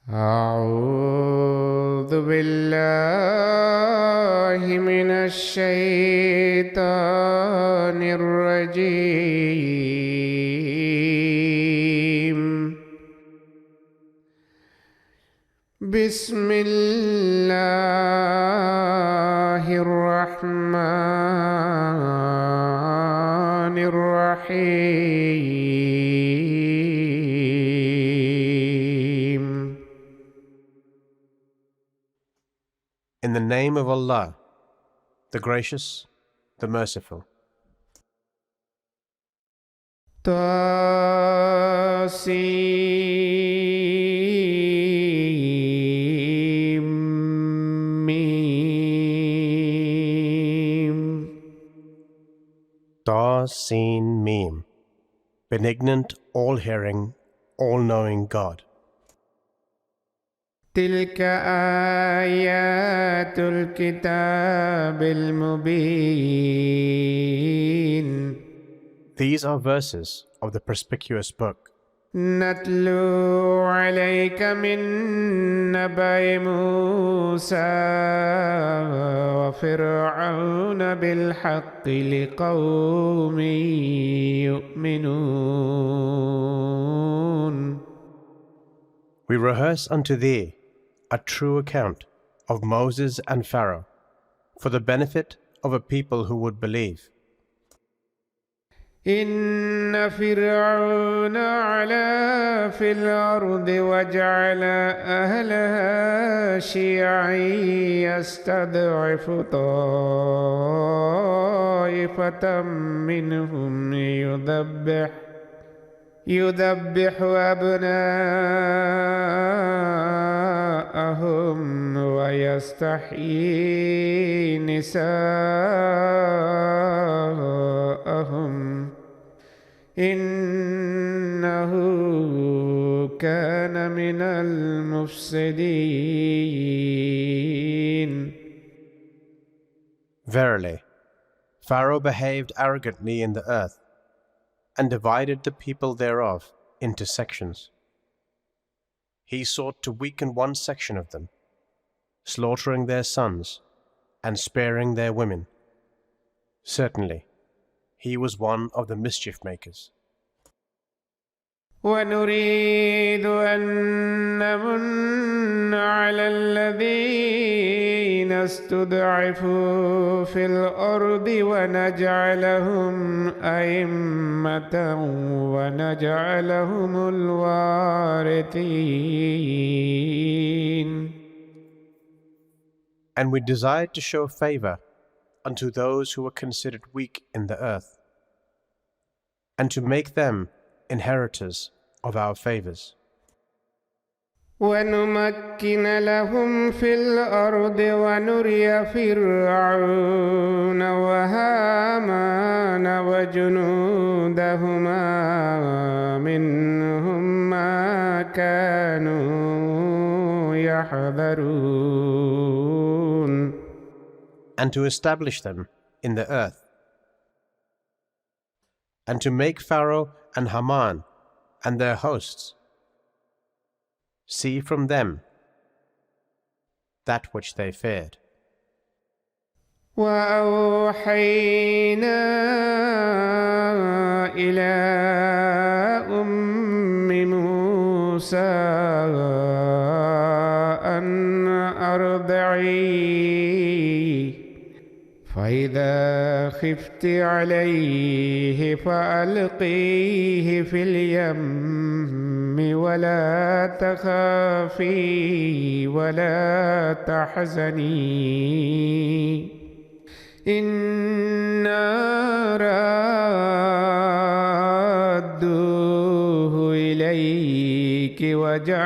أعوذ بالله من الشيطان الرجيم. بسم الله الرحمن الرحيم. In the name of Allah, the Gracious, the Merciful. Ta, Sin, Mim. Benignant, all-hearing, all-knowing God. تلك آيات الكتاب المبين. These are verses of the perspicuous book. نتلو عليك من نبأ موسى وفرعون بالحق لقوم يؤمنون. We rehearse unto thee a true account of Moses and Pharaoh for the benefit of a people who would believe. إن فرعون علا في الأرض وجعل أهلها شيعا يستضعف طائفة منهم يذبح أبناءهم ويستحيي نساءهم إنه كان من المفسدين. Verily, Pharaoh behaved arrogantly in the earth and divided the people thereof into sections. He sought to weaken one section of them, slaughtering their sons and sparing their women. Certainly, he was one of the mischief makers. ونريد أن نمن على الذين استضعفوا في الأرض ونجعلهم أئمة ونجعلهم الوارثين. And we desired to show favor unto those who were considered weak in the earth, and to make them inheritors of our favors. ونمكن لهم في الأرض ونري فرعون وهامان وجنودهما منهم ما كانوا يحذرون. And to establish them in the earth, and to make Pharaoh and Haman and their hosts see from them that which they feared. وأوحينا إلى أم موسى أن أرضعيه فإذا خفت عليه فألقيه في اليم ولا تخافي ولا تحزني إنا رادوه إليك وجعلوه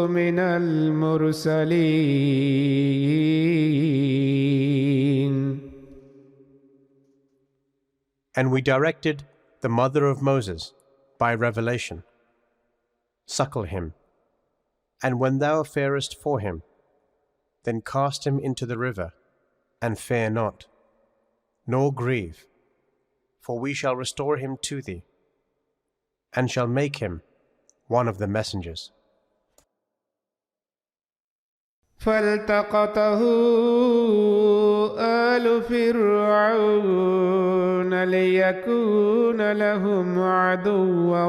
من المرسلين. And we directed the mother of Moses by revelation, suckle him, and when thou farest for him, then cast him into the river, and fear not, nor grieve, for we shall restore him to thee, and shall make him one of the messengers. فالتقطه آل فرعون ليكون لهم عدوا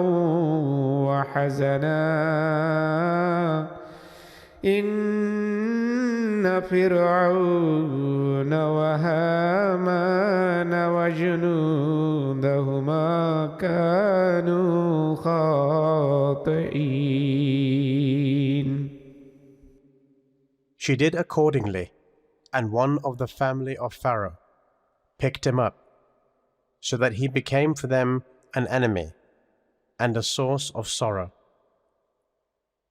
وحزنا إن فرعون وهامان وجنودهما كانوا خاطئين. She did accordingly, and one of the family of Pharaoh picked him up, so that he became for them an enemy and a source of sorrow.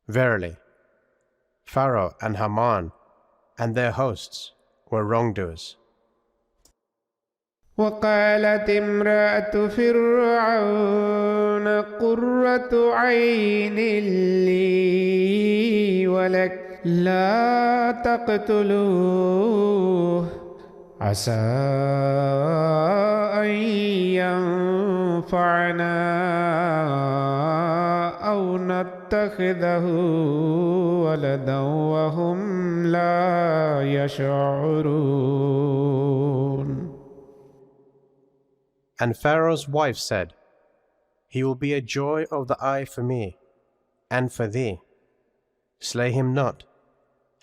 Verily, Pharaoh and Haman and their hosts were wrongdoers. وقالت امرأة فرعون قرة عين لي ولك لا تقتلوه عسى أن ينفعنا أو نتخذه ولدا وهم لا يشعرون. And Pharaoh's wife said, He will be a joy of the eye for me and for thee. Slay him not.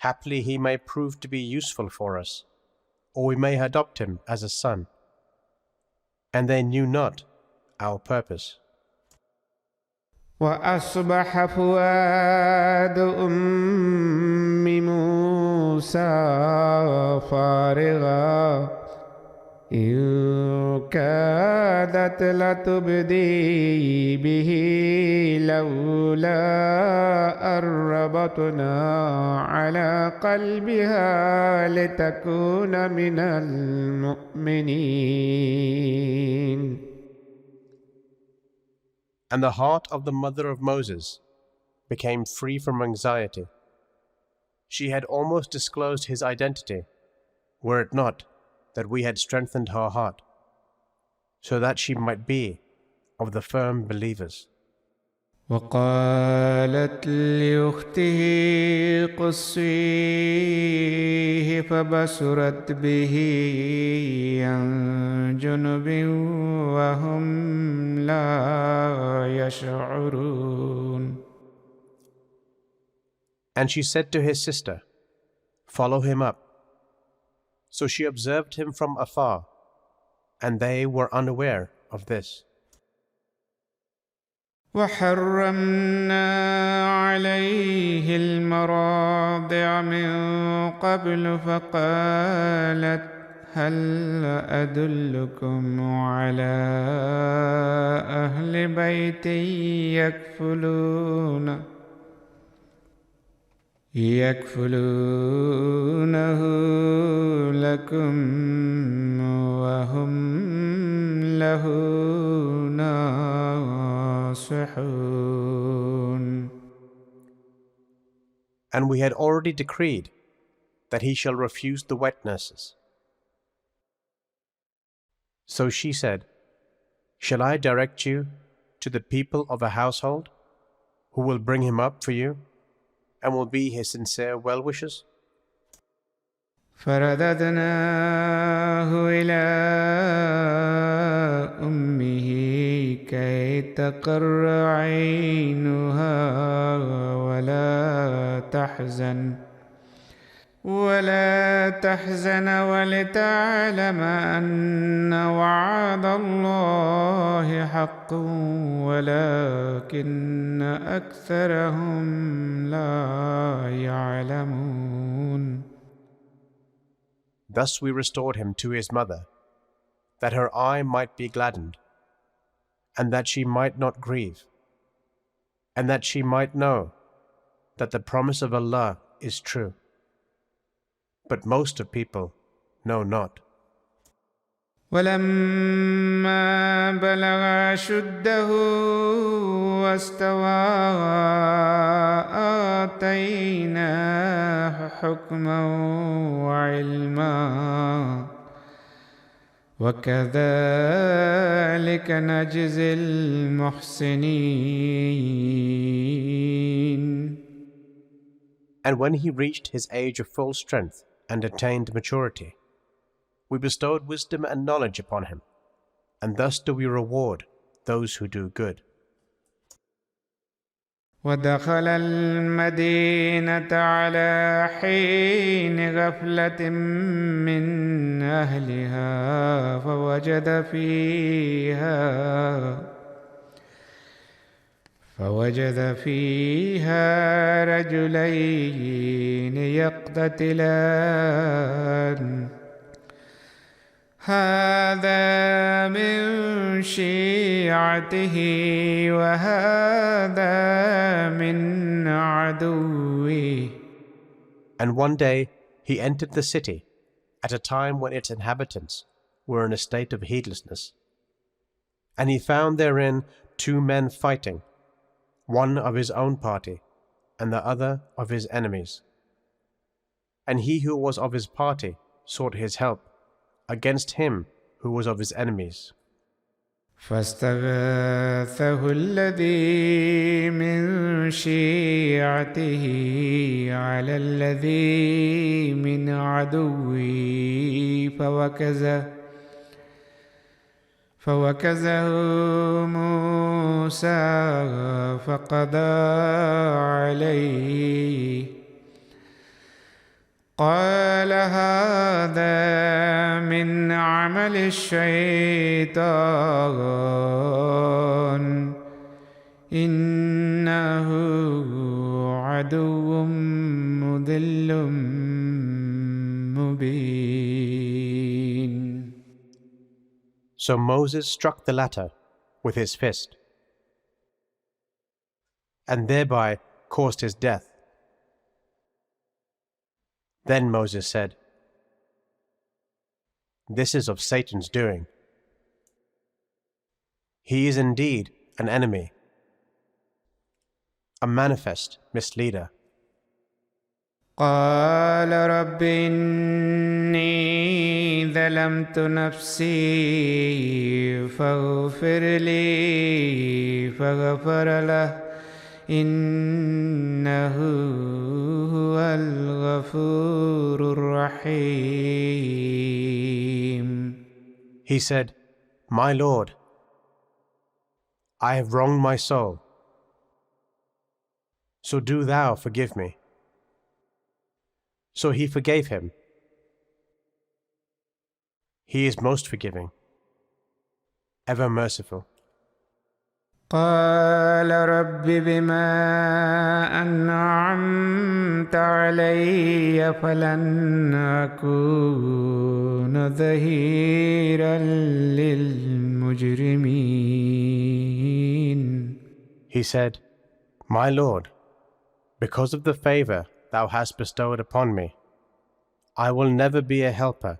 Haply he may prove to be useful for us, or we may adopt him as a son. And they knew not our purpose. وأصبح فؤاد أم موسى فارغا إن كادت لتبدي به لولا أن ربطنا على قلبها لتكون من المؤمنين. And the heart of the mother of Moses became free from anxiety. She had almost disclosed his identity, were it not that we had strengthened her heart, so that she might be of the firm believers. وقالت لأخته قصيه فبصرت به عن جنب وهم لا يشعرون. And she said to his sister, Follow him up. So she observed him from afar, and they were unaware of this. وحرمنا عليه المراضع من قبل فقالت هل أدلكم على أهل بيت يكفلونه لكم وهم له ناصحون. And we had already decreed that he shall refuse the wet nurses. So she said, Shall I direct you to the people of a household who will bring him up for you and will be his sincere well-wishers? فرددناه إلى أمه كي تقر عينها ولا تحزن ولتعلم أن وعد الله حق ولكن أكثرهم لا يعلمون. Thus we restored him to his mother, that her eye might be gladdened, and that she might not grieve, and that she might know that the promise of Allah is true. But most of people know not. ولما بلغ أشده واستوى آتيناه حكما وعلما وكذلك نجزي المحسنين. And when he reached his age of full strength and attained maturity, we bestowed wisdom and knowledge upon him, and thus do we reward those who do good. ودخل المدينة على حين غفلة من أهلها فوجد فيها رجلين يقتتلان هذا من شيعته وهذا من عدوه. And one day he entered the city at a time when its inhabitants were in a state of heedlessness. And he found therein two men fighting, one of his own party and the other of his enemies. And he who was of his party sought his help against him who was of his enemies. فاستغاثه الذي من شيعته على الذي من عدوه فوكزه موسى فقضى عليه قال هذا من عمل الشيطان إنه عدو مضل مبين. So Moses struck the latter with his fist, and thereby caused his death. Then Moses said, "This is of Satan's doing. He is indeed an enemy, a manifest misleader." قال رب إني ظلمت نفسي فاغفر لي فغفر له إنه هو الغفور الرحيم. He said, "My Lord, I have wronged my soul, so do thou forgive me." So he forgave him. He is most forgiving, ever merciful. قال رب بما أنعمت علي فلن أكون ظهيرا للمجرمين. He said, "My Lord, because of the favor thou hast bestowed upon me, I will never be a helper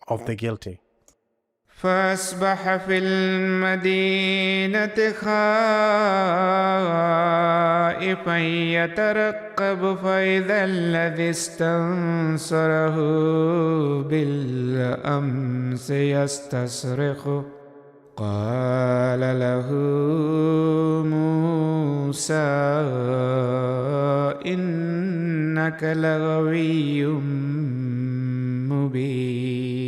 of the guilty." فأصبح في المدينة خائفا يترقب فإذا الذي استنصره بالأمس يستصرخه قال له موسى إنك لغوي مبين.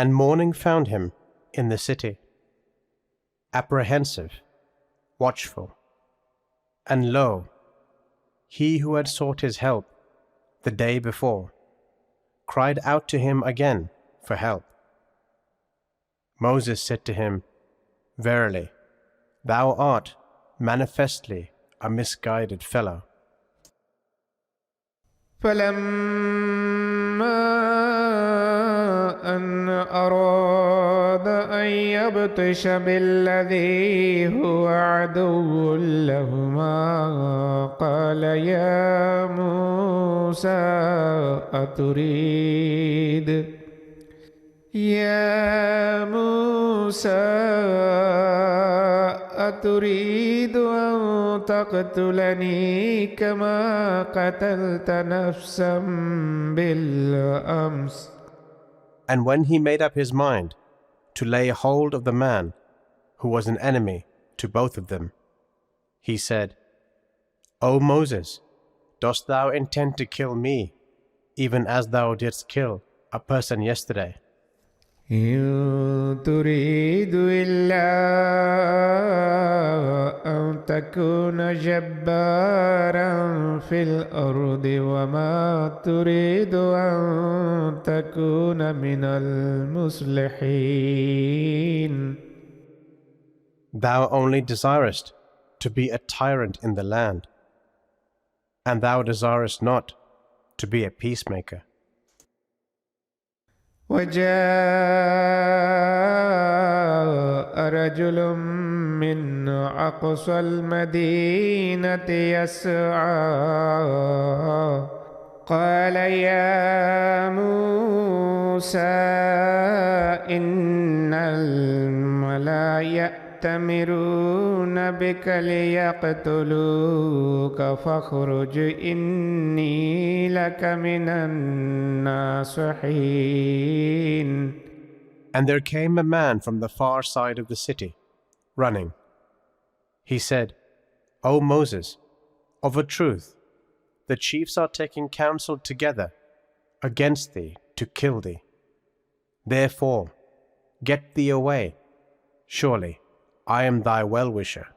And morning found him in the city, apprehensive, watchful. And lo, he who had sought his help the day before cried out to him again for help. Moses said to him, "Verily, thou art manifestly a misguided fellow." أن أراد أن يبطش بالذي هو عدو لهما قال يا موسى أتريد أن تقتلني كما قتلت نفسا بالأمس. And when he made up his mind to lay hold of the man who was an enemy to both of them, he said, O Moses, dost thou intend to kill me, even as thou didst kill a person yesterday? إن تريد إلا أن تكون جبارا في الأرض وما تريد أن تكون من المصلحين. Thou only desirest to be a tyrant in the land, and thou desirest not to be a peacemaker. وجاء رجل من أقصى المدينة يسعى قال يا موسى إن الملأ يأتمرون بك ليقتلوك فاخرج إني لك من الناصحين. And there came a man from the far side of the city, running. He said, O Moses, of a truth, the chiefs are taking counsel together against thee to kill thee. Therefore, get thee away. Surely, I am thy well-wisher.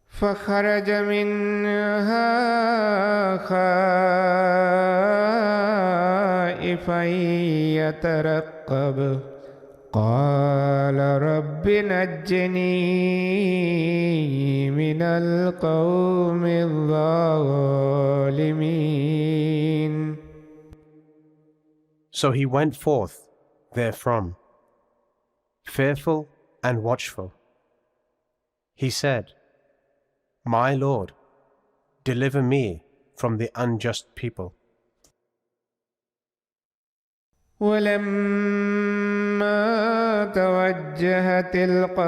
فخرج منها خائفا يترقب قال رب نجني من القوم الظالمين. So he went forth therefrom, fearful and watchful. He said, My Lord, deliver me from the unjust people. ولما توجه تلقاء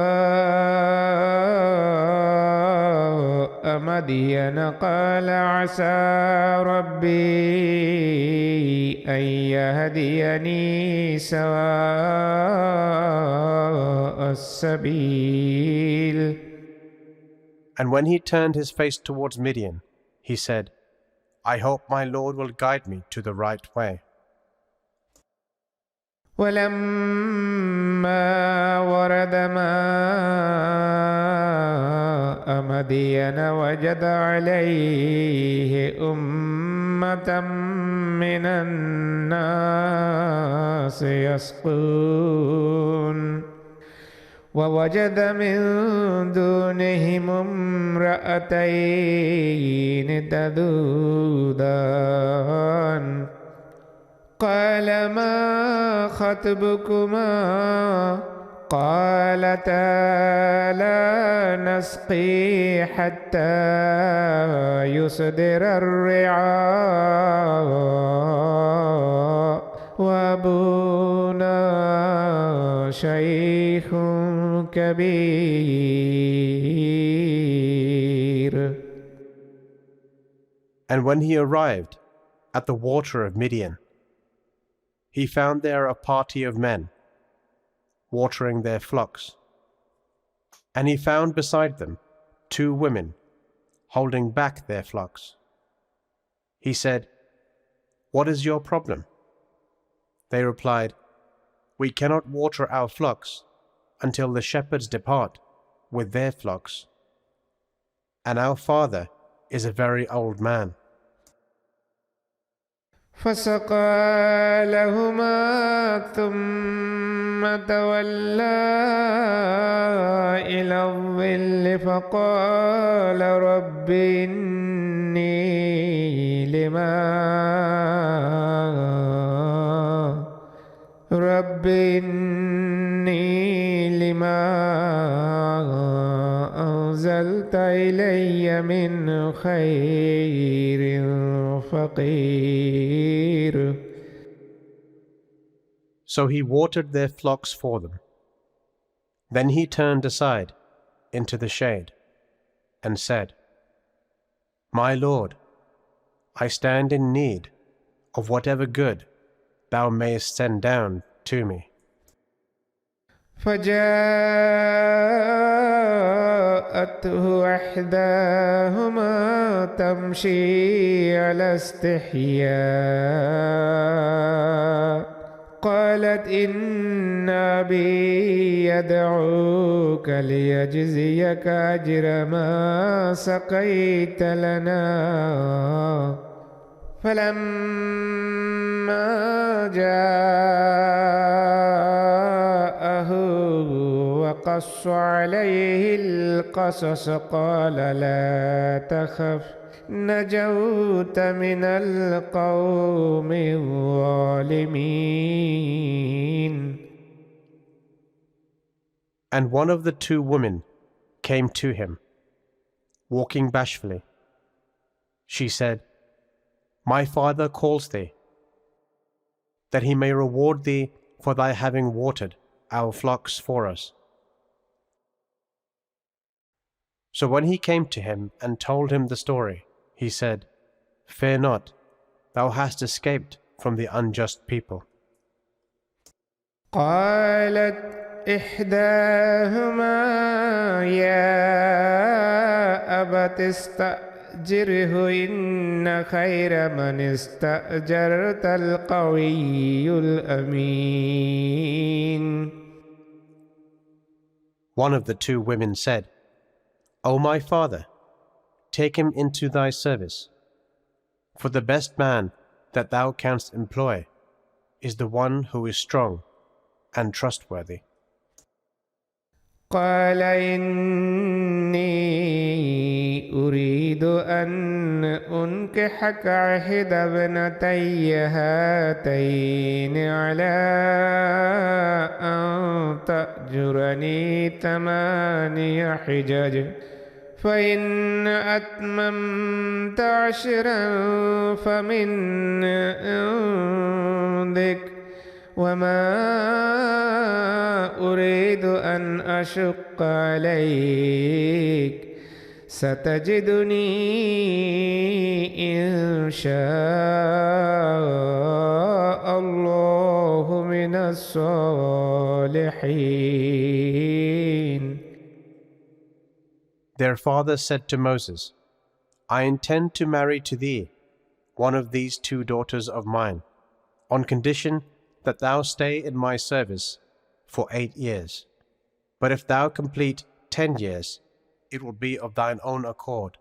مدين قال عسى ربي أن يهديني سواء السبيل. And when he turned his face towards Midian, he said, I hope my Lord will guide me to the right way. ولما ورد ماء مدين وجد عليه أمة من الناس يسقون ووجد من دونهم امرأتين تذودان قال ما خطبكما قالتا لا نسقي حتى يصدر الرعاء وأبونا شيخ كبير. And when he arrived at the water of Midian, he found there a party of men watering their flocks. And he found beside them 2 women holding back their flocks. He said, What is your problem? They replied, We cannot water our flocks until the shepherds depart with their flocks. And our father is a very old man. فسقى لهما ثم تولى إلى الظل فقال رب إني لما أنزلت إلي من خير فقير. So he watered their flocks for them. Then he turned aside into the shade and said, My Lord, I stand in need of whatever good thou mayest send down to me. فجاءته إحداهما تمشي على استحياء قالت إن أبي يدعوك ليجزيك أجر ما سقيت لنا فلما جاءه وقص عليه القصص قال لا تخف نجوت من القوم الظالمين. And one of the two women came to him, walking bashfully. She said, My father calls thee, that he may reward thee for thy having watered our flocks for us. So when he came to him and told him the story, he said, Fear not, thou hast escaped from the unjust people. قالت إحداهما يا أبت استأجره إن خير من استأجرت القوي الأمين. One of the two women said, O my father, take him into thy service, for the best man that thou canst employ is the one who is strong and trustworthy. قال إني أريد أن أنكحك إحدى ابنتي هاتين على أن تأجرني 8 حجج فإن أتممت 10 فمن عندك وما أريد أن أشق عليك ستجدني إن شاء الله من الصالحين. Their father said to Moses, I intend to marry to thee one of these 2 daughters of mine, on condition that thou stay in my service for 8 years. But if thou complete 10 years, it will be of thine own accord.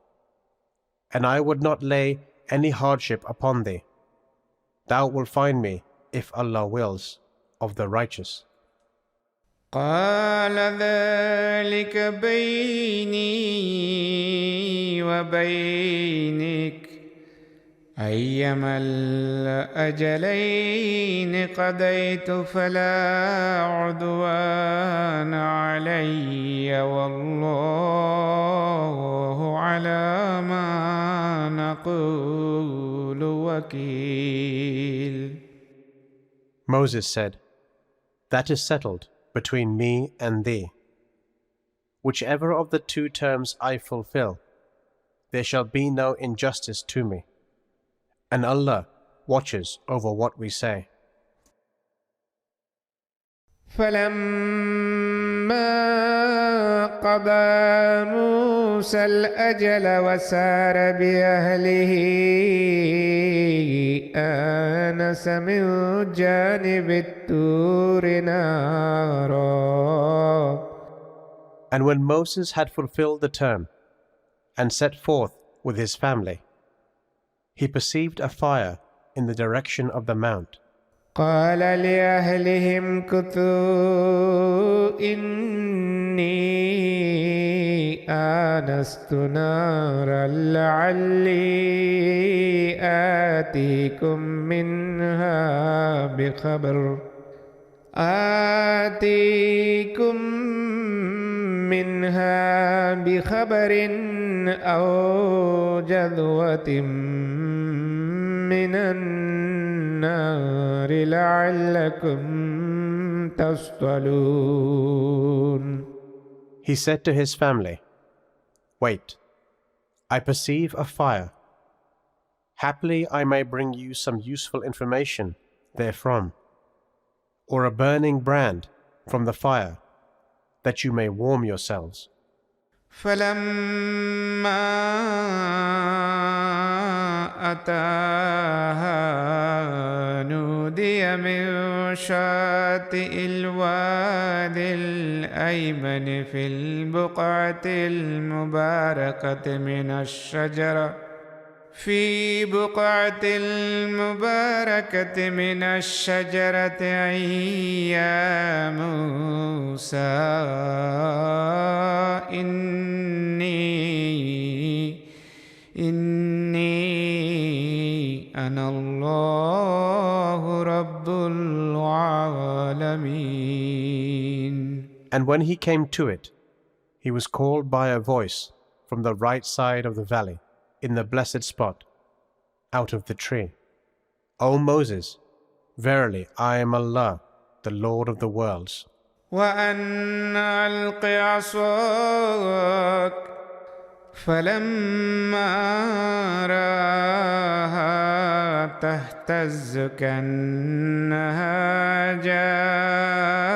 And I would not lay any hardship upon thee. Thou wilt find me, if Allah wills, of the righteous. قال ذلك بيني وبينك أيما الأجلين قضيت فلا عدوان علي والله على ما نقول وكيل. Moses said, That is settled between me and thee. Whichever of the 2 terms I fulfill, there shall be no injustice to me, and Allah watches over what we say. فلما قضى موسى الأجل وسار بأهله آنس من جانب الطور نارا. And when Moses had fulfilled the term and set forth with his family, he perceived a fire in the direction of the mount. قال لأهلهم كثوا إني آنست نارا لعلي آتيكم منها بخبر أو جذوة من النار لعلكم تصطلون. He said to his family, Wait, I perceive a fire. Haply I may bring you some useful information therefrom, or a burning brand from the fire that you may warm yourselves. فلما أتاها نودي من شاطئ الوادي الأيمن في البقعة المباركة من الشجرة أي يا موسى إني أنا الله رب العالمين. And when he came to it, he was called by a voice from the right side of the valley, in the blessed spot, out of the tree. O Moses, verily I am Allah, the Lord of the worlds. وأن ألق عصاك فلما رآها تهتز كأنها جان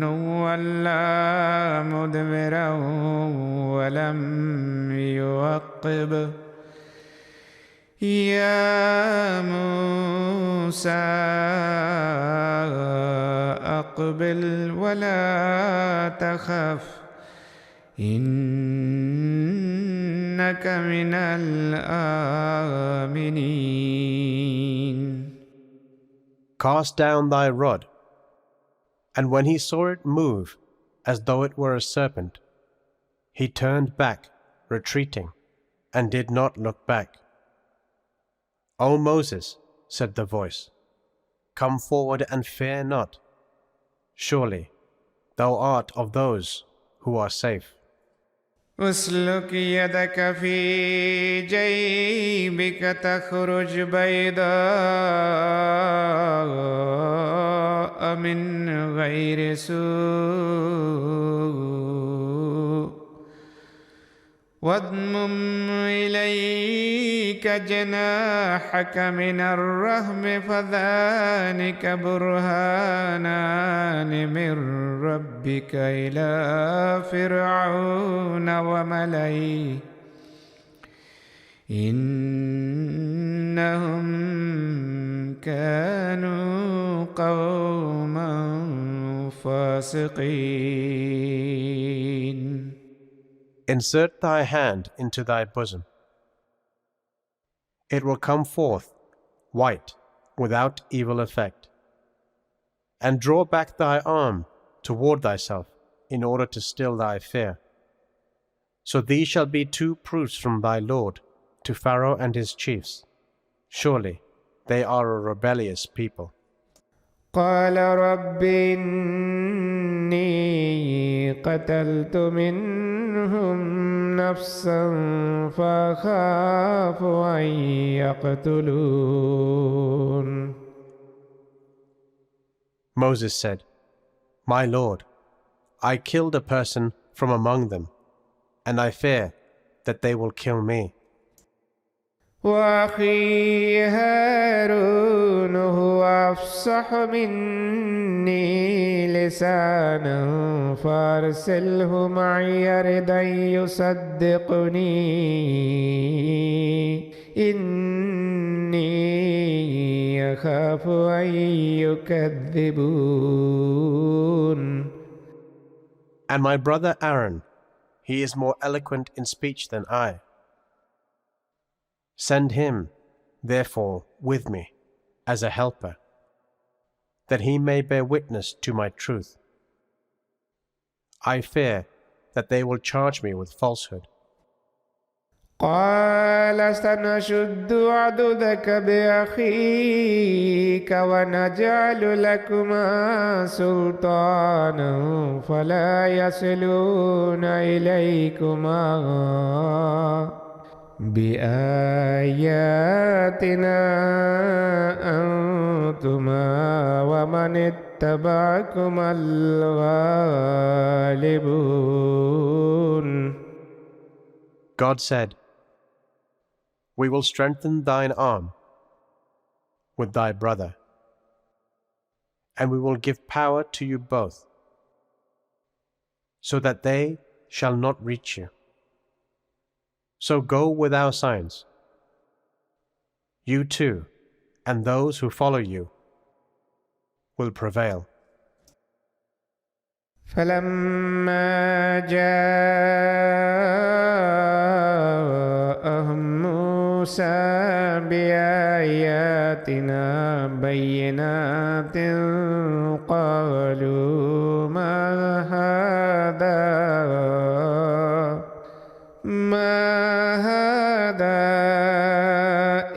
ولا مدبرا ولم يعقب يا موسى أقبل ولا تخف إنك من الآمنين. Cast down thy rod. And when he saw it move, as though it were a serpent, he turned back, retreating, and did not look back. O Moses, said the voice, come forward and fear not. Surely thou art of those who are safe. اسلك يدك في جيبك تخرج بيضاء من غير سوء واضمم إليك جناحك من الرهب فذلك برهانان من ربك إلى فرعون وملئه إنهم كانوا قوما فاسقين. Insert thy hand into thy bosom. It will come forth white, without evil effect. And draw back thy arm toward thyself in order to still thy fear. So these shall be two proofs from thy Lord to Pharaoh and his chiefs. Surely they are a rebellious people. قال رب إني قتلت منهم نفسا فأخاف أن يقتلون. Moses said, My Lord, I killed a person from among them, and I fear that they will kill me. وأخي هارون هو أفصح مني لسانا فأرسله معي يرد أن يصدقني إني أخاف أن يكذبون. And my brother Aaron, he is more eloquent in speech than I. Send him, therefore, with me, as a helper, that he may bear witness to my truth. I fear that they will charge me with falsehood. قال سنشد عضدك بأخيك ونجعل لكما سلطانا فلا يصلون إليكما بآياتنا أنتما ومن اتبعكما الغالبون. God said, We will strengthen thine arm with thy brother, and we will give power to you both, so that they shall not reach you. So go with our signs. You too, and those who follow you, will prevail. فلما جاءهم موسى بآياتنا بينات قالوا ما هذا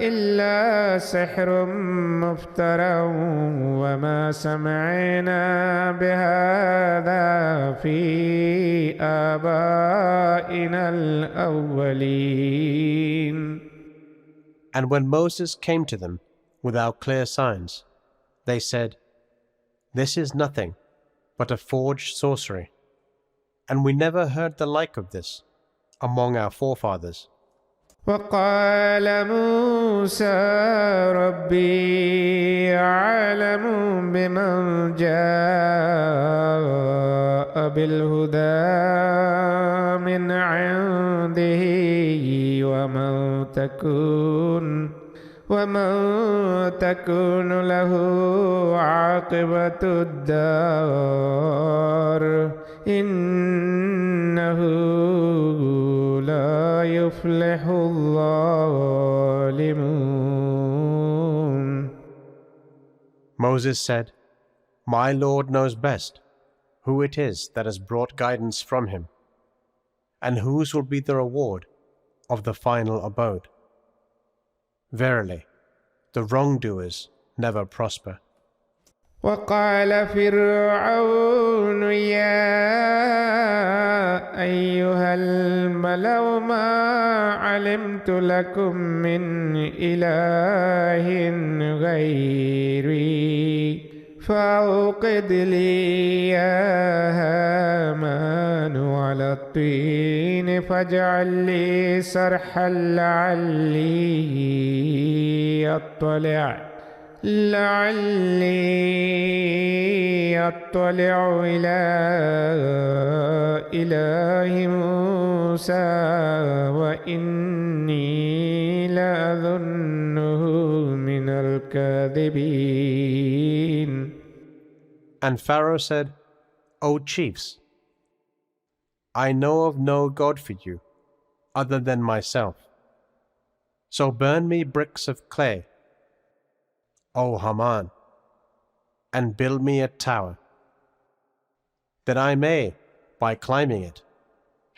إلا سحر مفترى وما سمعنا بهذا في آبائنا الأولين. And when Moses came to them with our clear signs, they said, "This is nothing but a forged sorcery, and we never heard the like of this among our forefathers." وقال موسى ربي أعلم بمن جاء بالهدى من عنده ومن تكون له عاقبة الدار إنه لا يفلح الظالمون. Moses said, "My Lord knows best who it is that has brought guidance from him, and whose will be the reward of the final abode. Verily, the wrongdoers never prosper." وقال فرعون يا أيها الملأ ما علمت لكم من إله غيري فأوقد لي يا هامان على الطين فاجعل لي صرحا لعلي أطلع إلى إله موسى وإني لأظنه من الكاذبين. And Pharaoh said, "O chiefs, I know of no God for you other than myself. So burn me bricks of clay, O Haman, and build me a tower, that I may, by climbing it,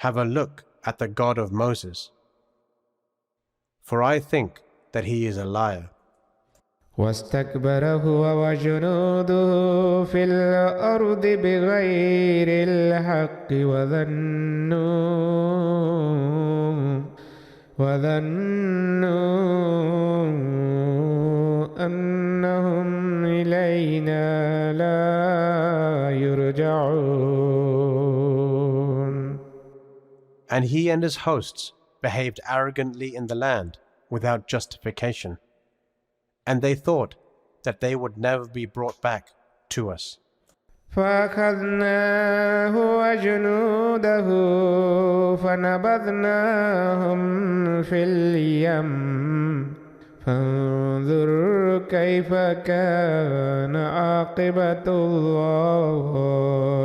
have a look at the God of Moses. For I think that he is a liar." واستكبر هو وجنوده في الأرض بغير الحق وظنوا أنهم إلينا لا يرجعون. And he and his hosts behaved arrogantly in the land without justification, and they thought that they would never be brought back to us. فأخذناه وجنوده فنبذناهم في اليم فانظر كيف كان عاقبة الظالمين.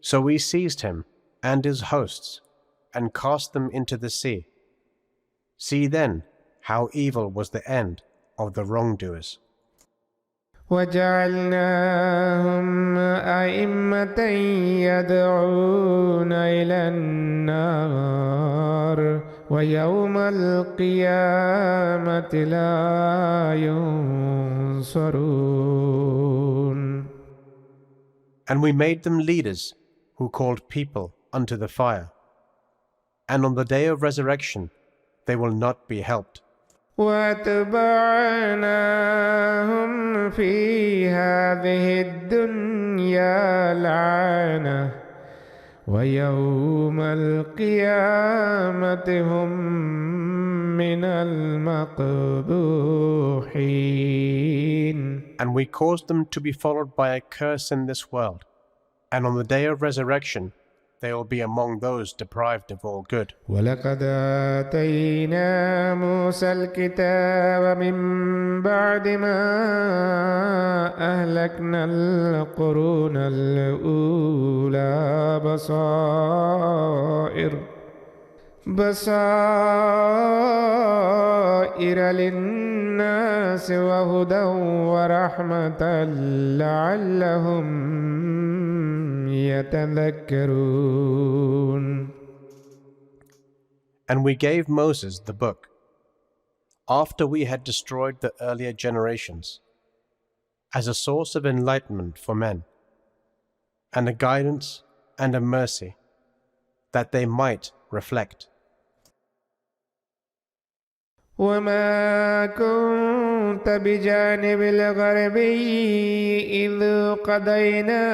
So we seized him and his hosts and cast them into the sea. See then how evil was the end of the wrongdoers. وجعلناهم أئمة يدعون إلى النار ويوم القيامة لا ينصرون. And we made them leaders who called people unto the fire, and on the day of resurrection they will not be helped. وَأَتْبَعْنَاهُمْ فِي هَذِهِ الدُّنْيَا لَعْنَةً وَيَوْمَ الْقِيَامَةِ هُمْ مِنَ الْمَقْبُوحِينَ. and we caused them to be followed by a curse in this world, and on the day of resurrection they will be among those deprived of all good. ولقد آتينا موسى الكتاب من بعد ما أهلكنا القرون الأولى بصائر للناس وهدى ورحمة لعلهم يتذكرون. And we gave Moses the book after we had destroyed the earlier generations, as a source of enlightenment for men, and a guidance and a mercy, that they might reflect. وما كنت بجانب الغربي إذ قضينا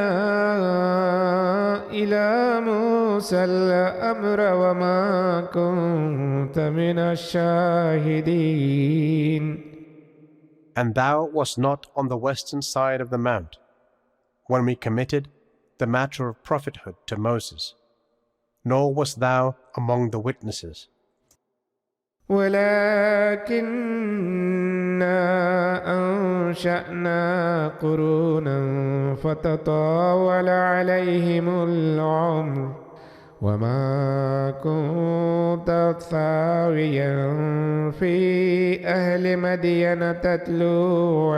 إلى موسى الأمر وما كنت من الشاهدين. And thou wast not on the western side of the mount, when we committed the matter of prophethood to Moses, nor wast thou among the witnesses. ولكننا أنشأنا قرونا فتطاول عليهم العمر وما كنت ثاويا في أهل مدين تتلو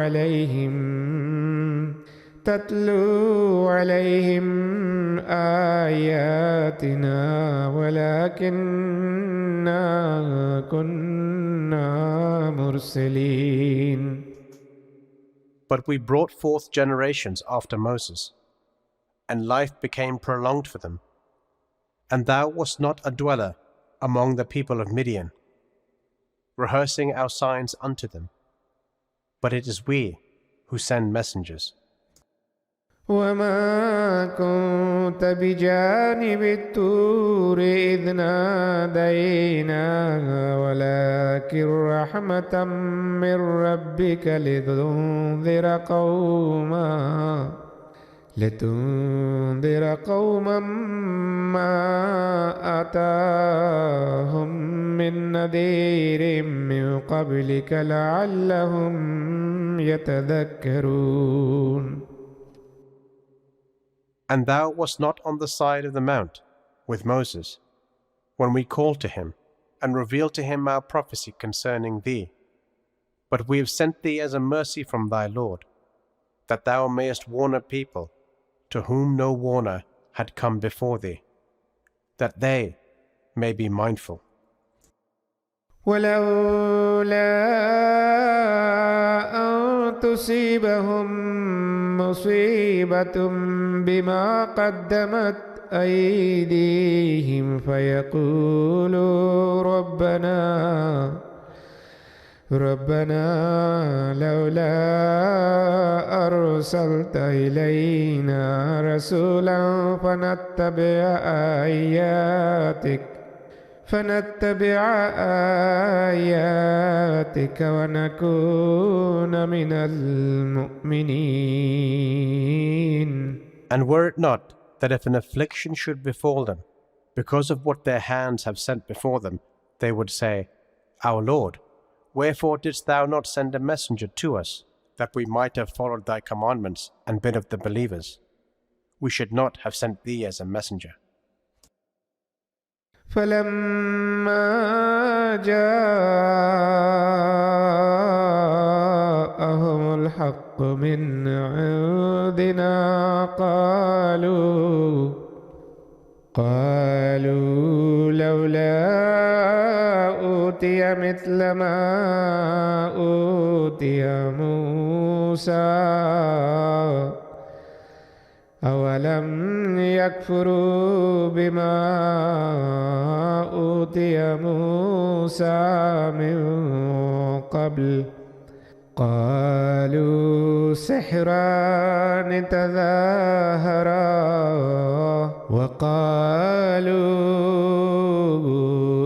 عليهم آياتنا ولكننا كنا مرسلين. But we brought forth generations after Moses, and life became prolonged for them. And thou wast not a dweller among the people of Midian, rehearsing our signs unto them, but it is we who send messengers. وما كنت بجانب الطور إذ نادينا ولكن رحمة من ربك لتنذر قوما ما أتاهم من نذير من قبلك لعلهم يتذكرون. And thou wast not on the side of the mount with Moses, when we called to him and revealed to him our prophecy concerning thee. But we have sent thee as a mercy from thy Lord, that thou mayest warn a people to whom no warner had come before thee, that they may be mindful. ولولا أن تصيبهم مصيبة بما قدمت أيديهم فيقولوا ربنا لولا أرسلت إلينا رسولا فنتبع آياتك ونكون من المؤمنين. And were it not that if an affliction should befall them, because of what their hands have sent before them, they would say, Our Lord, wherefore didst thou not send a messenger to us, that we might have followed thy commandments and been of the believers? We should not have sent thee as a messenger. فلما جاءهم الحق من عندنا قالوا لولا أوتي مثل ما أوتي موسى أولم يكفروا بما أوتي موسى من قبل قالوا سحران تظاهرا وقالوا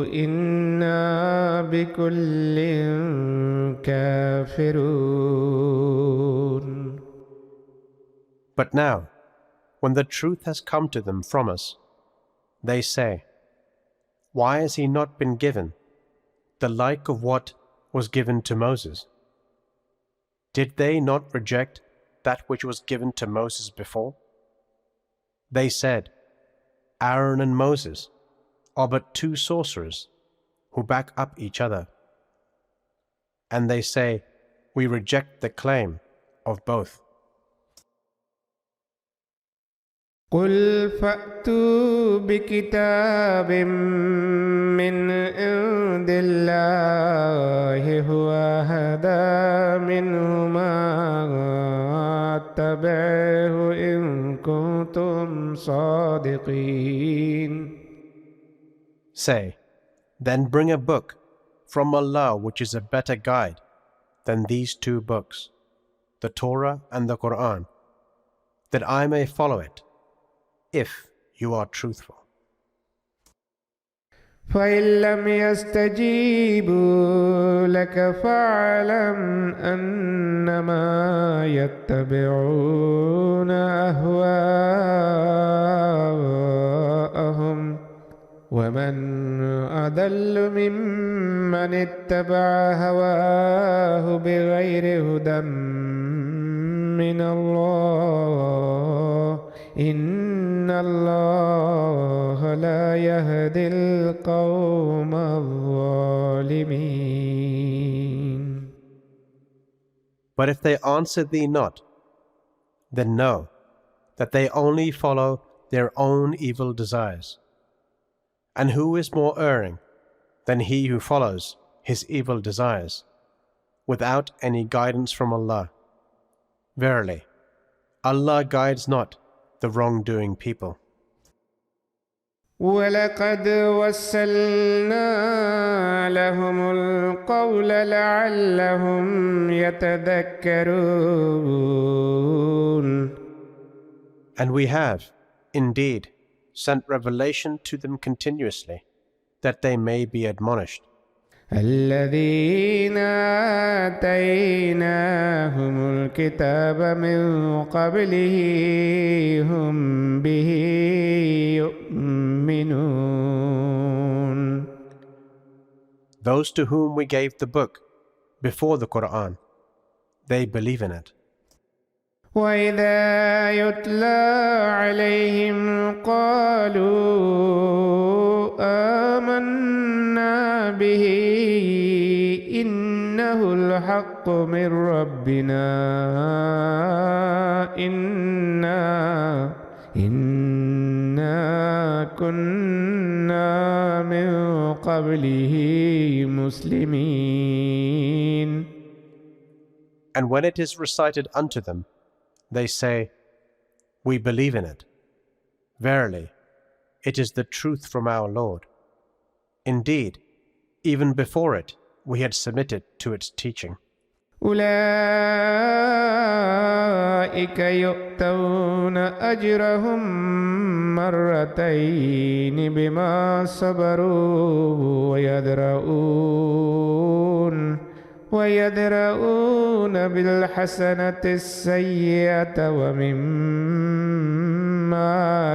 إنا بكل كافرون. But now, when the truth has come to them from us, they say, "Why has he not been given the like of what was given to Moses?" Did they not reject that which was given to Moses before? They said, "Aaron and Moses are but two sorcerers who back up each other." And they say, "We reject the claim of both." قل فأتوا بكتاب من عند الله هو أهدى منهما اتبعه إن كنتم صادقين. Say, then bring a book from Allah which is a better guide than these two books, the Torah and the Quran, that I may follow it, if you are truthful. فإن لم يستجيبوا لك فاعلم أنما يتبعون أهواءهم ومن أضل ممن اتبع هواه بغير هدى من الله إن الله لا يهدي القوم الظالمين. But if they answer thee not, then know that they only follow their own evil desires. And who is more erring than he who follows his evil desires, without any guidance from Allah? Verily, Allah guides not the wrongdoing people. ولقد وسلنا لهم القول لعلهم يتذكرون. And we have, indeed, sent revelation to them continuously, that they may be admonished. الذين آتيناهم الكتاب من قبله هم به يؤمنون. Those to whom we gave the book before the Quran, they believe in it. وإذا يتلى عليهم قالوا آمنا به إنه الحق من ربنا إنا كنا من قبله مسلمين. And when it is recited unto them, they say, "We believe in it. Verily, it is the truth from our Lord. Indeed, even before it, we had submitted to its teaching." أولئك يؤتون أجرهم مرتين بما صبروا ويدرؤون بالحسنة السيئة ومما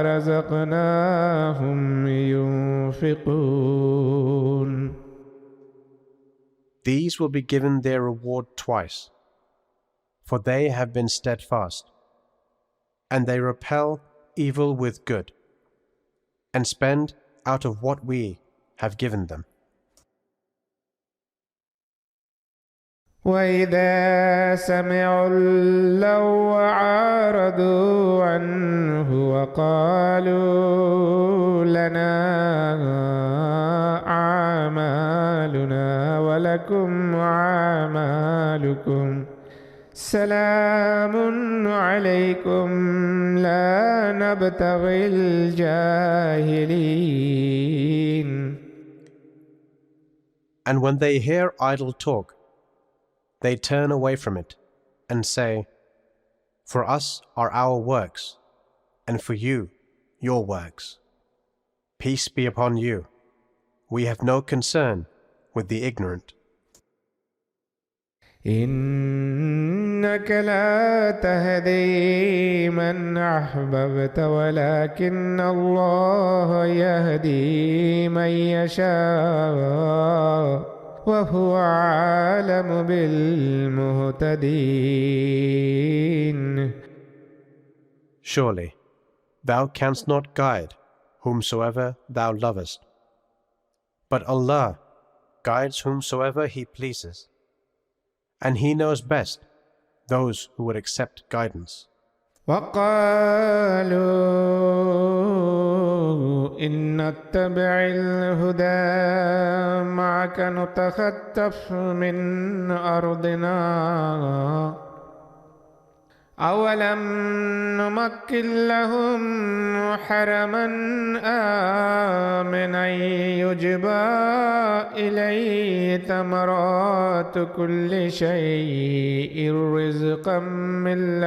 رزقناهم ينفقون. These will be given their reward twice, for they have been steadfast, and they repel evil with good, and spend out of what we have given them. وإذا سمعوا اللغو عارضوا عنه وقالوا لنا أعمالنا ولكم أعمالكم سلام عليكم لا نبتغي الجاهلين. And when they hear idle talk, they turn away from it and say, "For us are our works, and for you your works. Peace be upon you. We have no concern with the ignorant." إنك لا تهدي من أحببت ولكن الله يهدي من يشاء وهو أعلم بالمهتدين. Surely, thou canst not guide whomsoever thou lovest, but Allah guides whomsoever He pleases, and He knows best those who would accept guidance. وقالوا إن نتبع الهدى معك نتخطف من أرضنا أولم نمكن لهم حرما آمنا يجبى إليه ثمرات كل شيء رزقا من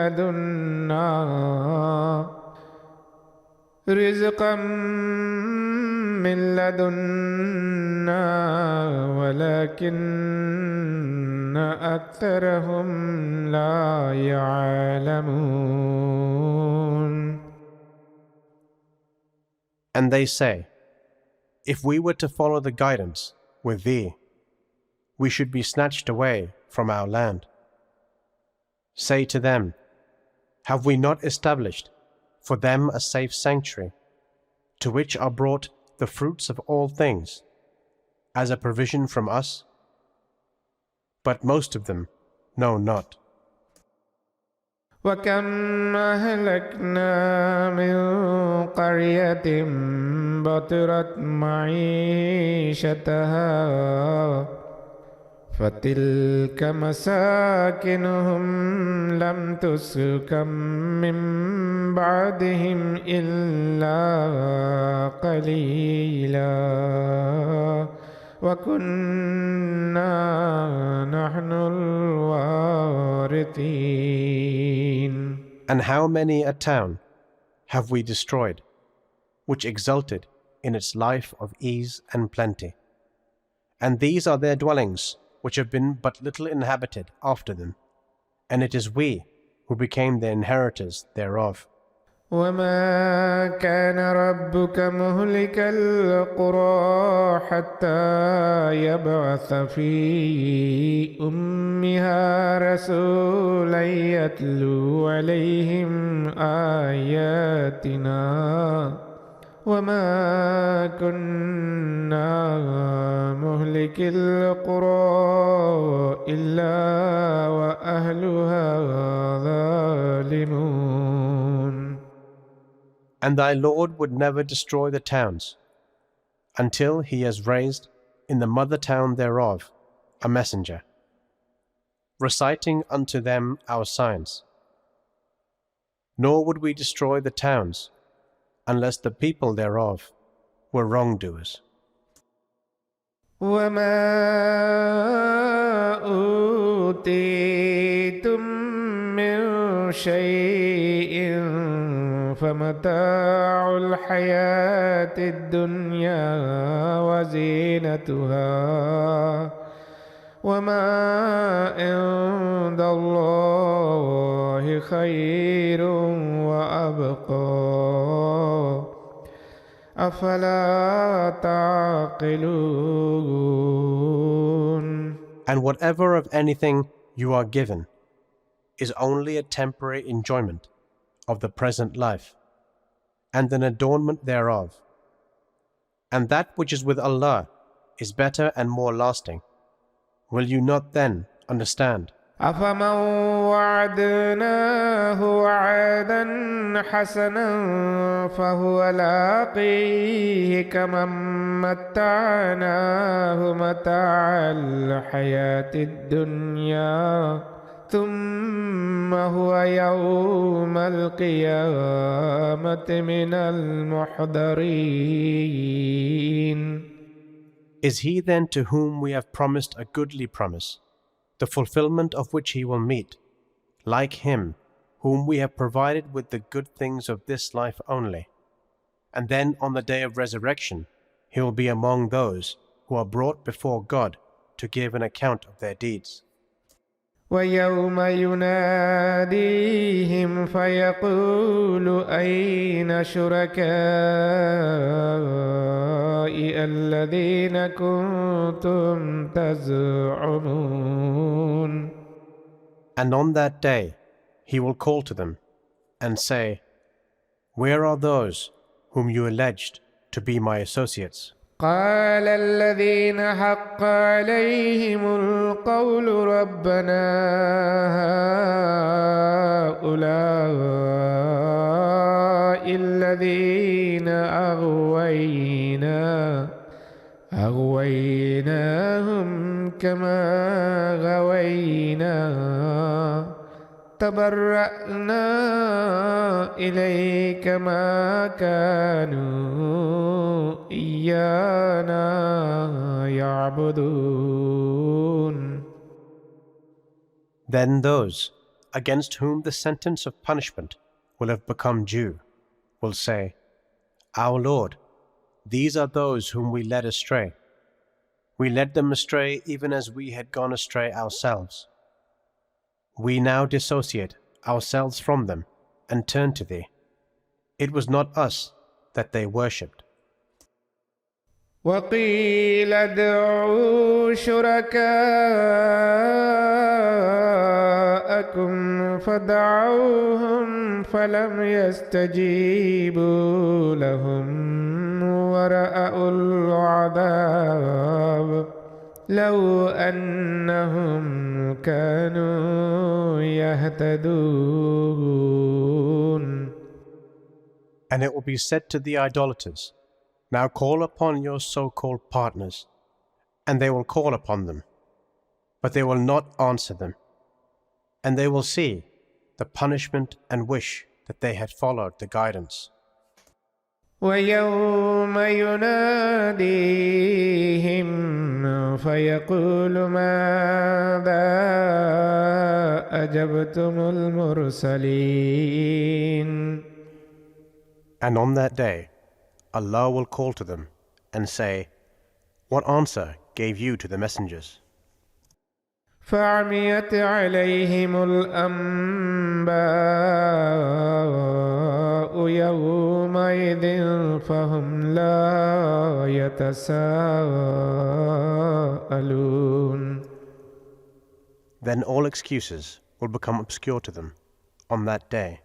لدنا ولكن أكثرهم لا يعلمون. And they say, if we were to follow the guidance with thee, we should be snatched away from our land. Say to them, have we not established for them a safe sanctuary, to which are brought the fruits of all things, as a provision from us? But most of them know not. وكم أهلكنا من قرية بطرت معيشتها فتلك مساكنهم لم تسكن من بعدهم إلا قليلا وكنا نحن الوارثين. And how many a town have we destroyed, which exulted in its life of ease and plenty? And these are their dwellings, which have been but little inhabited after them, and it is we who became the inheritors thereof. وما كان ربك مهلك القرى حتى يبعث في أمها رسولا يتلو عليهم آياتنا وما كنا مهلك القرى إلا وأهلها ظالمون. And thy Lord would never destroy the towns, until he has raised in the mother town thereof a messenger, reciting unto them our signs. Nor would we destroy the towns, unless the people thereof were wrongdoers. وما أوتيتم من شيء فمتاع الحياة الدنيا وزينتها وما عند الله خير وأبقى أفلا تعقلون. And whatever of anything you are given is only a temporary enjoyment of the present life, and an adornment thereof. And that which is with Allah is better and more lasting. Will you not then understand? أفمن وعدناه وعدا حسنا فهو لاقيه كمن متعناه متاع الحياة الدنيا ثم هو يوم القيامة من المحضرين. Is he then to whom we have promised a goodly promise, the fulfillment of which he will meet, like him whom we have provided with the good things of this life only, and then on the day of resurrection he will be among those who are brought before God to give an account of their deeds? ويوم يناديهم فيقول أين شركائي الذين كنتم تزعمون. And on that day he will call to them and say, Where are those whom you alleged to be my associates? قال الذين حق عليهم القول ربنا هؤلاء الذين أغويناهم كما غوينا تبرأنا إليك ما كانوا إيانا يعبدون. Then those against whom the sentence of punishment will have become due will say, Our Lord, these are those whom we led astray. We led them astray even as we had gone astray ourselves. We now dissociate ourselves from them and turn to thee. It was not us that they worshipped. وقيل ادعوا شركاءكم فدعوهم فلم يستجيبوا لهم ورأوا العذاب لو أنهم كانوا يهتدون. And it will be said to the idolaters, Now call upon your so-called partners, and they will call upon them, but they will not answer them, and they will see the punishment and wish that they had followed the guidance. ويوم يناديهم فيقول ماذا أجبتم المرسلين. And on that day, Allah will call to them and say, What answer gave you to the messengers? فعميت عليهم الأنباء يومئذ فهم لا يتساءلون. Then all excuses will become obscure to them on that day,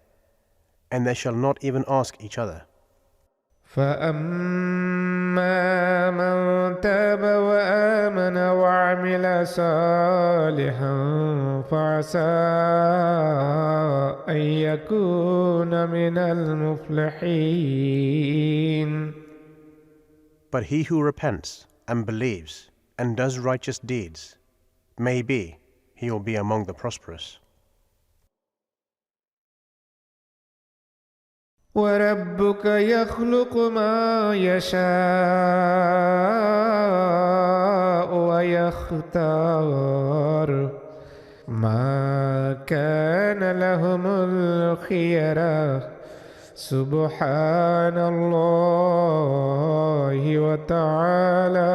and they shall not even ask each other. فأما من تاب وآمن وعمل صالحا فعسى أن يكون من المفلحين. But he who repents and believes and does righteous deeds, maybe he will be among the prosperous. وربك يخلق ما يشاء ويختار ما كان لهم الخيرة سبحان الله وتعالى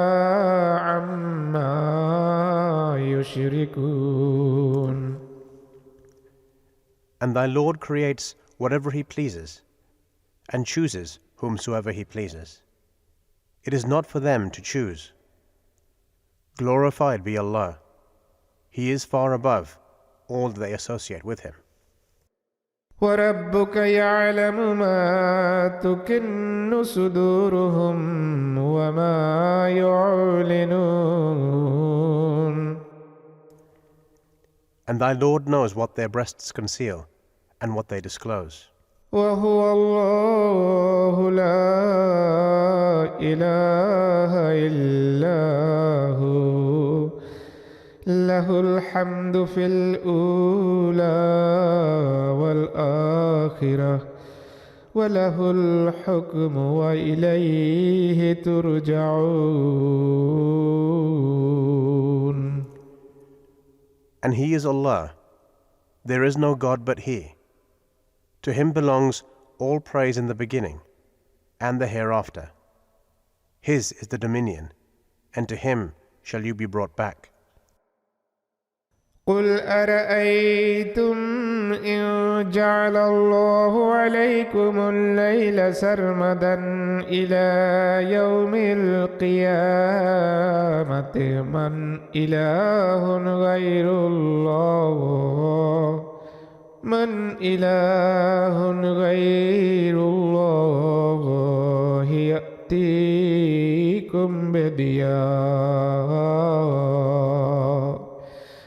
عما يشركون. And thy Lord creates whatever he pleases, and chooses whomsoever he pleases. It is not for them to choose. Glorified be Allah. He is far above all that they associate with him. وربك يعلم ما تكن صدورهم وما يعلنون. And thy Lord knows what their breasts conceal and what they disclose. وهو الله لا إله إلا هو له الحمد في الأولى والآخرة وله الحكم وإليه ترجعون. And he is Allah. There is no God but he. To him belongs all praise in the beginning and the hereafter. His is the dominion, and to him shall you be brought back. قل أرأيتم إن جعل الله عليكم الليل سرمدا إلى يوم القيامة من إله غير الله يأتيكم بضياء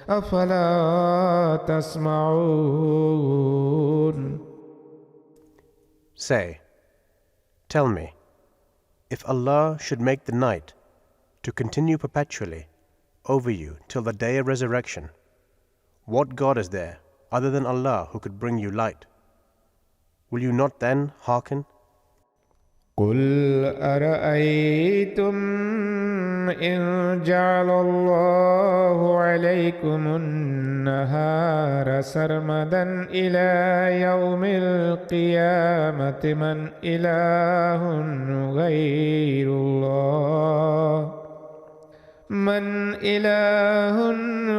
أفلا تسمعون. Say, tell me, if Allah should make the night to continue perpetually over you till the day of resurrection, what God is there other than Allah who could bring you light? Will you not then hearken? قل أرأيتم إن جعل الله عليكم النهار سرمدا إلى يوم القيامة من إله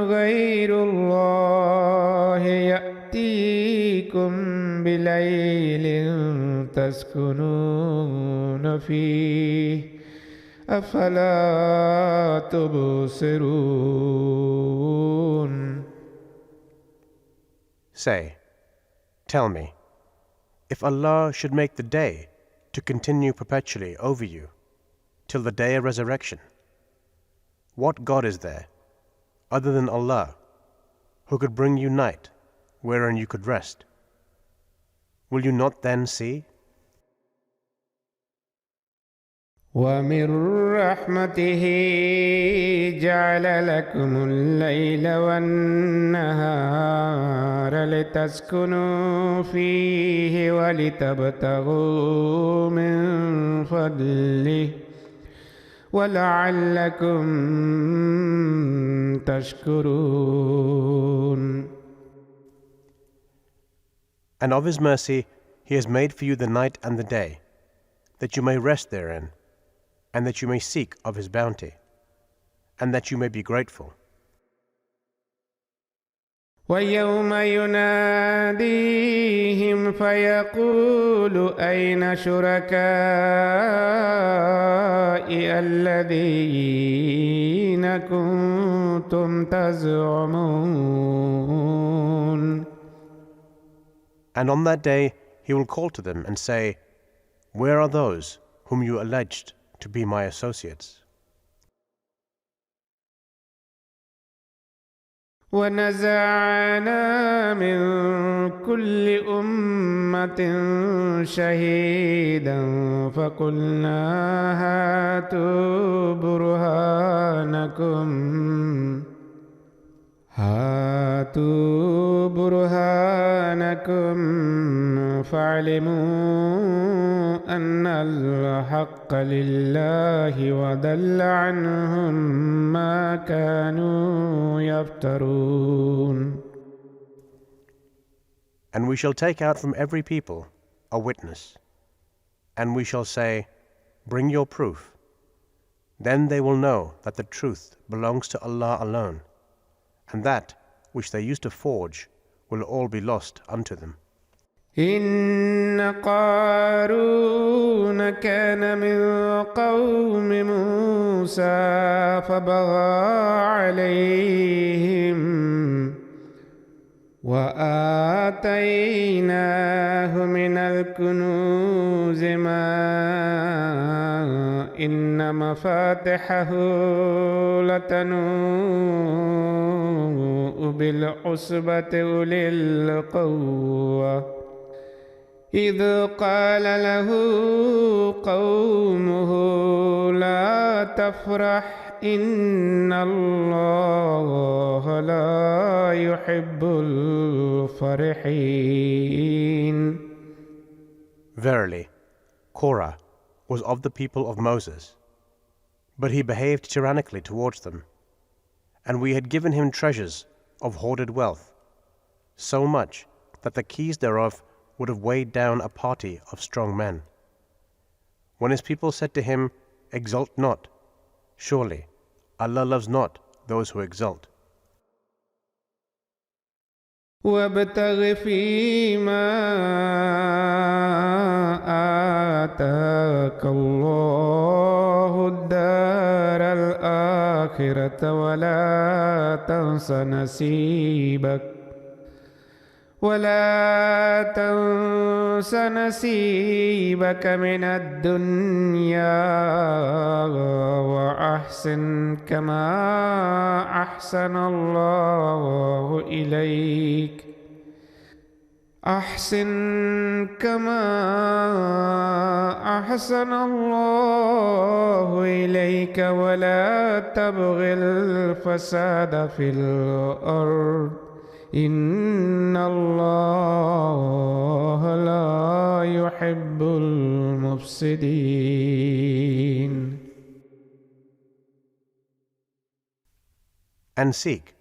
غير الله يأتيكم بليل تسكنون فيه أفلا تبصرون. Say, tell me, if Allah should make the day to continue perpetually over you till the day of resurrection, what God is there other than Allah who could bring you night wherein you could rest? Will you not then see? ومن رحمته جعل لكم الليل والنهار لتسكنوا فيه ولتبتغوا من فضله ولعلكم تشكرون. And of His mercy He has made for you the night and the day, that you may rest therein, and that you may seek of His bounty, and that you may be grateful. ويوم يناديهم فيقول أين شركائي الذين كنتم تزعمون. And on that day He will call to them and say, where are those whom you alleged to be my associates? ونزعنا من كل أمة شهيدا فقلنا هاتوا برهانكم فاعلموا أن الحق لله وضل عنهم ما كانوا يفترون. And we shall take out from every people a witness, and we shall say, bring your proof. Then they will know that the truth belongs to Allah alone, and that which they used to forge will all be lost unto them. إن قارون كان من قوم موسى فبغى عليهم وآتيناه من الكنوز ما إن مفاتحه لتنوء بالعصبة أولي القوة إذ قال له قومه لا تفرح إن الله لا يحب الفرحين. Verily, Korah was of the people of Moses, but he behaved tyrannically towards them, and we had given him treasures of hoarded wealth, so much that the keys thereof would have weighed down a party of strong men. When his people said to him, exult not, surely Allah loves not those who exult. وابتغ فيما آتاك الله الدار الآخرة ولا تنس نصيبك من الدنيا وأحسن كما أحسن الله إليك ولا تبغ الفساد في الأرض إن الله لا يحب المفسدين. And seek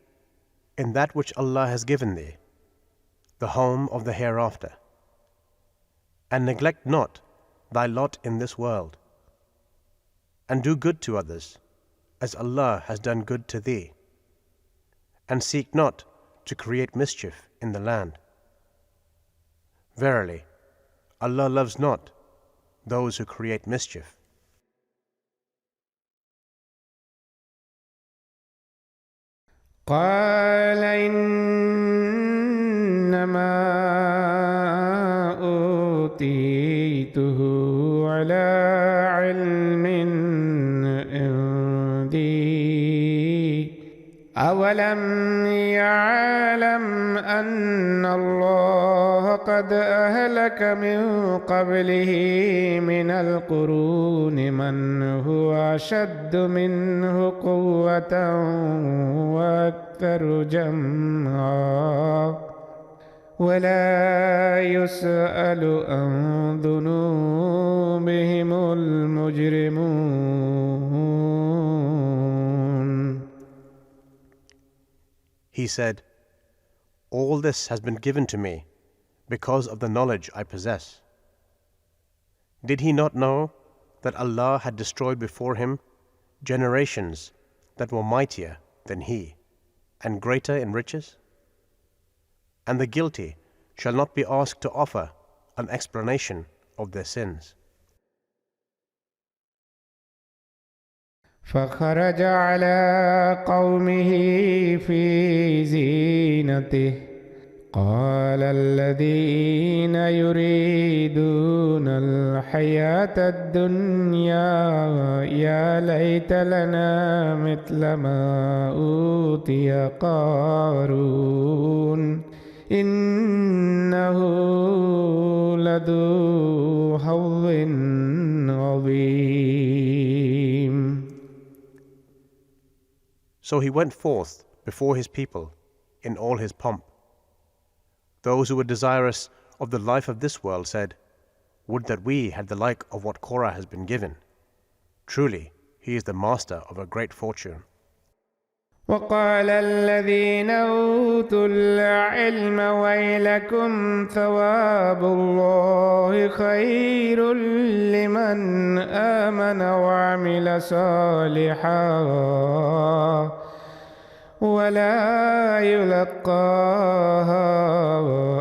in that which Allah has given thee the home of the hereafter, and neglect not thy lot in this world, and do good to others as Allah has done good to thee, and seek not to create mischief in the land. Verily, Allah loves not those who create mischief. قال إنما أوتيته على علم عندي أولم يعلم أن الله قد أهلك من قبله من القرون من هو أشد منه قوة وأكثر جمعا ولا يسأل عن ذنوبهم المجرمون. He said, all this has been given to me because of the knowledge I possess. Did he not know that Allah had destroyed before him generations that were mightier than he and greater in riches? And the guilty shall not be asked to offer an explanation of their sins. فخرج على قومه في زينته قال الذين يريدون الحياة الدنيا يا ليت لنا مثل ما أوتي قارون إنه لذو حظ عظيم. So he went forth before his people in all his pomp. Those who were desirous of the life of this world said, would that we had the like of what Korah has been given. Truly, he is the master of a great fortune. وقال الذين أوتوا العلم ويلكم ثواب الله خير لمن آمن وعمل صالحا ولا يلقاها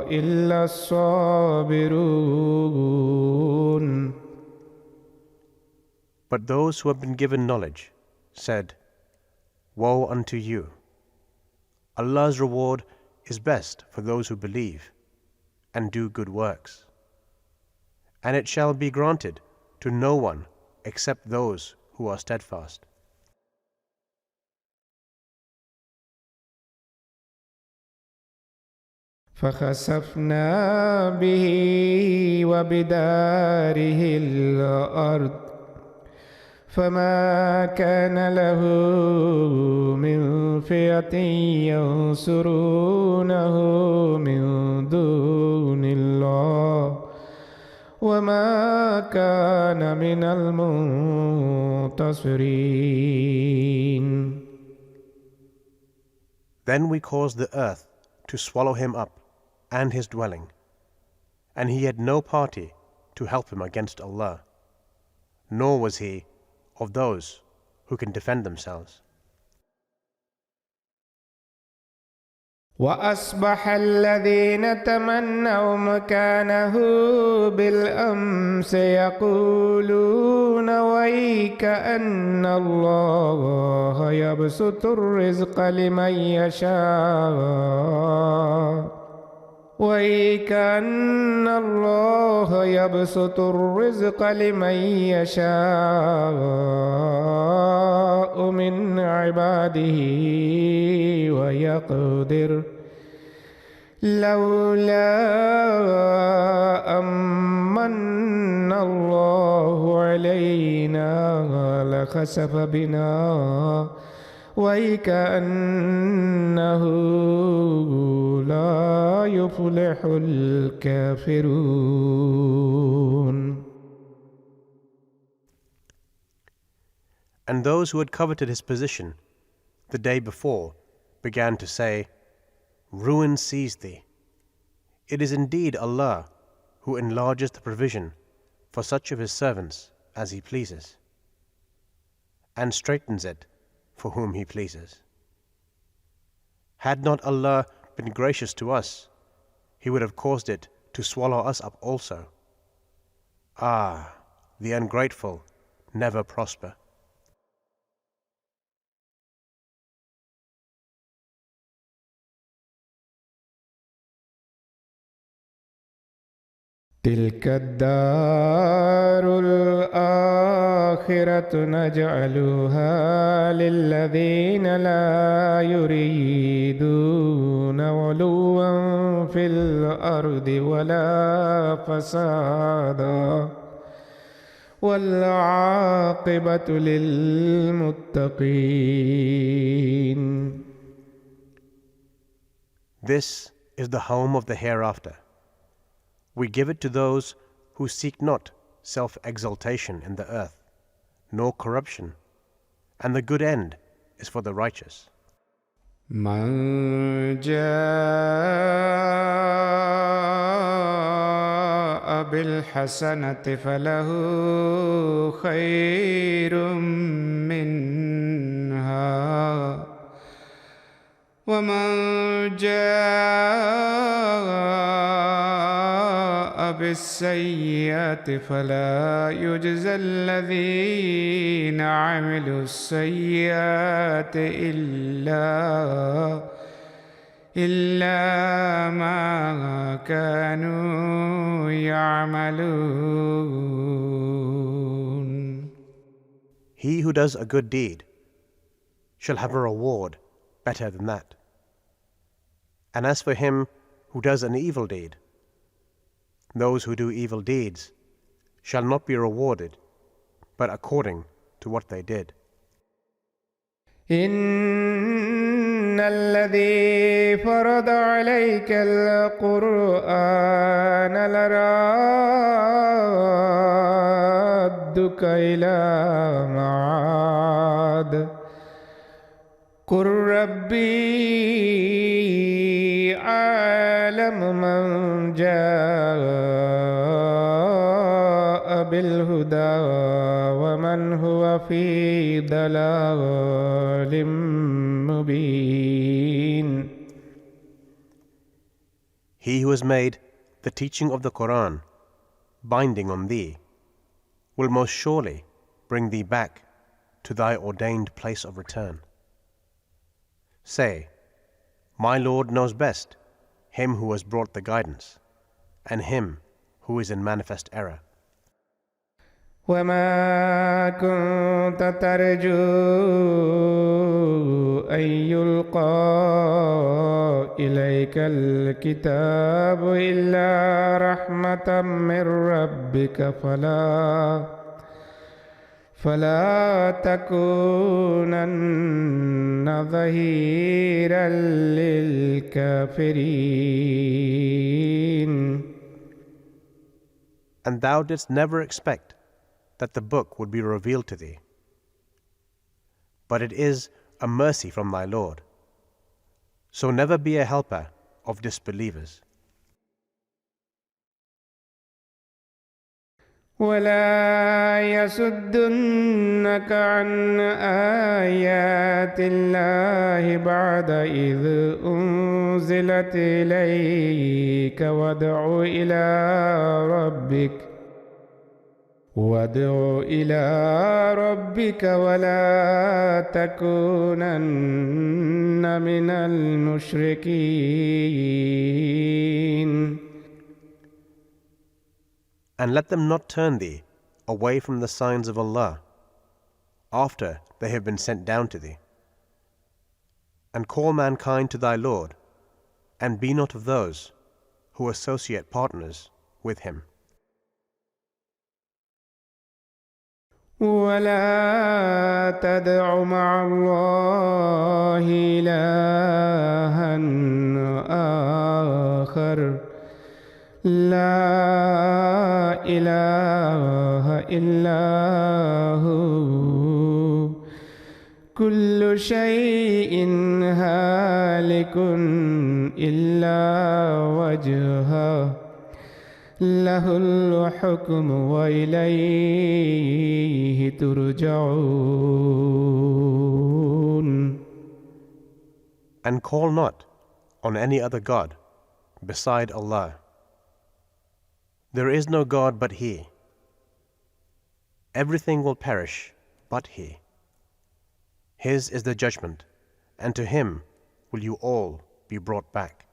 إلا الصابرون. But those who have been given knowledge said, woe unto you! Allah's reward is best for those who believe and do good works, and it shall be granted to no one except those who are steadfast. فخسفنا به وبداره الأرض فما كان له من فئة ينصرونه من دون الله وما كان من المنتصرين. Then we caused the earth to swallow him up and his dwelling, and he had no party to help him against Allah, nor was he of those who can defend themselves. وأصبح الذين تمنوا مكانه بالأمس يقولون ويك أن الله يبسط الرزق لمن يشاء وَيْكَأَنَّ اللَّهَ يَبْسُطُ الرِّزْقَ لِمَن يَشَاءُ مِنْ عِبَادِهِ وَيَقْدِرُ لَوْلَا أَمَّنَّ اللَّهُ عَلَيْنَا لَخَسَفَ بِنَا وَيْكَأَنَّهُ لَا يُفْلِحُ الْكَافِرُونَ. And those who had coveted his position the day before began to say, Ruin seize thee. It is indeed Allah who enlarges the provision for such of his servants as he pleases, and straightens it for whom he pleases. Had not Allah been gracious to us, he would have caused it to swallow us up also. Ah, the ungrateful never prosper. تلك الدار الآخرة نجعلها للذين لا يريدون علوا في الأرض ولا فسادا والعاقبة للمتقين. This is the home of the hereafter. We give it to those who seek not self-exaltation in the earth, nor corruption, and the good end is for the righteous. من جاء بالحسنة فله خير منها ومن جاء بالسيئات فلا يجزى الذين عملوا السيئات إلا ما كانوا يعملون. He who does a good deed shall have a reward better than that. And as for him who does an evil deed, those who do evil deeds shall not be rewarded, but according to what they did. إن الذي فرض عليك القرآن لرادك إلى معاد قل ربي أعلم من جاء بالهدى ومن هو في ضلال مبين. He who has made the teaching of the Quran binding on thee will most surely bring thee back to thy ordained place of return. Say, my Lord knows best him who has brought the guidance, and him who is in manifest error. وما كنت ترجو أن يلقى إليك الكتاب إلا رحمة من ربك فلا تكونن ظهيرا للكافرين. And thou didst never expect that the book would be revealed to thee. But it is a mercy from thy Lord. So never be a helper of disbelievers. ولا يصدنك عن آيات الله بعد إذ أنزلت إليك وادع إلى ربك ولا تكونن من المشركين. And let them not turn thee away from the signs of Allah after they have been sent down to thee. And call mankind to thy Lord, and be not of those who associate partners with him. ولا تدع مع الله إلها آخر لا إله إلا هو كل شيء هالك إلا وجهه له الحكم وإليه ترجعون. And call not on any other God beside Allah. There is no God but He. Everything will perish but He. His is the judgment, and to Him will you all be brought back.